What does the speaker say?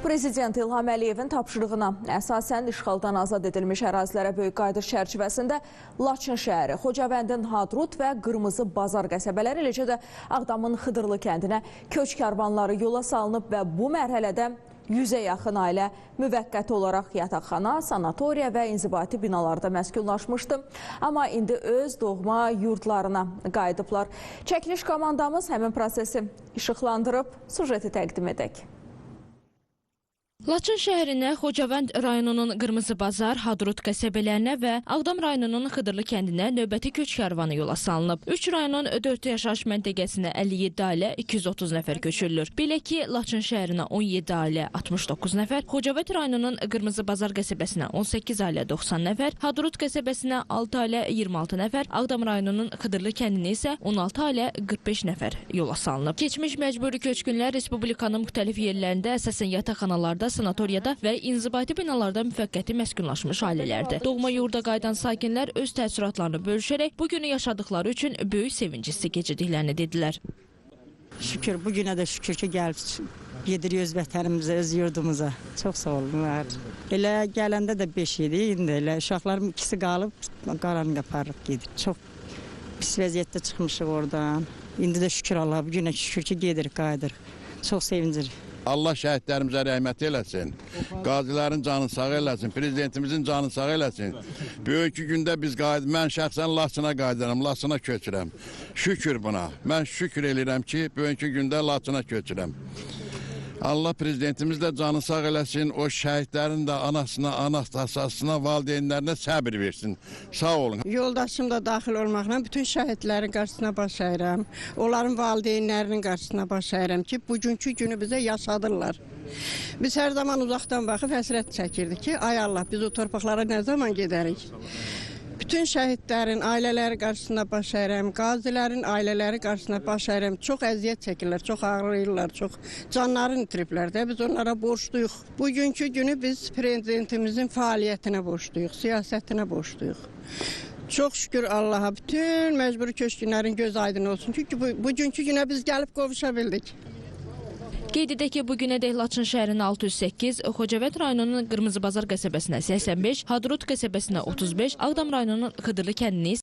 Prezident İlham Əliyevin tapşırığına əsasən işğaldan azad edilmiş ərazilərə böyük qayıdış çərçivəsində Laçın şəhəri, Xocavəndin Hadrut və Qırmızı Bazar qəsəbələri, eləcə də Ağdamın Xıdırlı kəndinə köç karvanları yola salınıb və bu mərhələdə 100-ə yaxın ailə müvəqqəti olaraq yataqxana, sanatoriya və inzibati binalarda məskunlaşmışdı. Amma indi öz doğma yurdlarına qayıdıblar. Çəkiliş komandamız həmin prosesi işıqlandırıb, sujeti təqdim edək. Laçın şəhərinə, Xocavənd rayonunun Qırmızı Bazar, Hadrut qəsəbələrinə və Ağdam rayonunun Xıdırlı kəndinə növbəti köç karvanı yola salınıb. 3 rayonun 4 yaşayış məntəqəsinə 57 ailə, 230 nəfər köçürülür. Belə ki, Laçın şəhərinə 17 ailə, 69 nəfər, Xocavənd rayonunun Qırmızı Bazar qəsəbəsinə 18 ailə, 90 nəfər, Hadrut qəsəbəsinə 6 ailə, 26 nəfər, Ağdam rayonunun Xıdırlı kəndinə isə 16 ailə, 45 nəfər yola salınıb. Keçmiş məcburi köçkünlər Respublikanın müxtəlif yerlərində, əsasən yataqxanalarda, sanatoriyada və inzibati binalarda müvəqqəti məskunlaşmış ailələrdir. Doğma yurda qayıdan sakinlər öz təəssüratlarını bölüşərək bugünü yaşadıkları üçün böyük sevinç hissi keçirdiklərini dedilər. Şükür, bugünə də şükür ki, gəlib gedirik öz vətənimizə, öz yurdumuza. Çox sağ olun. Elə gələndə də 5 idi, indi elə uşaqlarım ikisi qalıb, qaranı qaparıq gedir. Çox pis vəziyyətdə çıxmışıq oradan. İndi də şükür Allah, bugünə şükür ki, gedirik, qayıdırıq. Çox sevincirik. Allah şəhidlərimizə rəhmət eləsin, qazilərin canını sağ eləsin, prezidentimizin canını sağ eləsin. Böyük gündə biz mən şəxsən Laçına qayıdıram, Laçına köçürəm. Şükür buna, mən şükür eləyirəm ki, böyük gündə Laçına köçürəm. Allah prezidentimiz də canı sağ eləsin, o şəhidlərin də anasına, anastasına, valideynlərinə səbir versin. Sağ olun. Yoldaşım da daxil olmaqla bütün şəhidlərin qarşısına baş əyirəm. Onların valideynlərinin qarşısına baş əyirəm ki, bugünkü günü bizə yaşadırlar. Biz hər zaman uzaqdan baxıb həsrət çəkirdik ki, ay Allah, biz o torpaqlara nə zaman gedərik? Bütün şəhidlərin ailələri qarşısına baş əyirəm, qazilərin ailələri qarşısına baş əyirəm. Çox əziyyət çəkirlər, çox ağrıyırlar, çox canlarını itiriblər də. Biz onlara borçluyuq. Bugünkü günü biz prezidentimizin fəaliyyətinə borçluyuq, siyasətinə borçluyuq. Çox şükür Allaha, bütün məcburi köçkünlərin göz aydın olsun. Çünki bugünkü günə biz gəlib qovuşa bildik. Qeyd edək ki, bugünədək Laçın şəhərinin 608, Xocavənd rayonunun Qırmızı Bazar qəsəbəsinə 85, Hadrut qəsəbəsinə 35, Ağdam rayonunun Xıdırlı kəndinə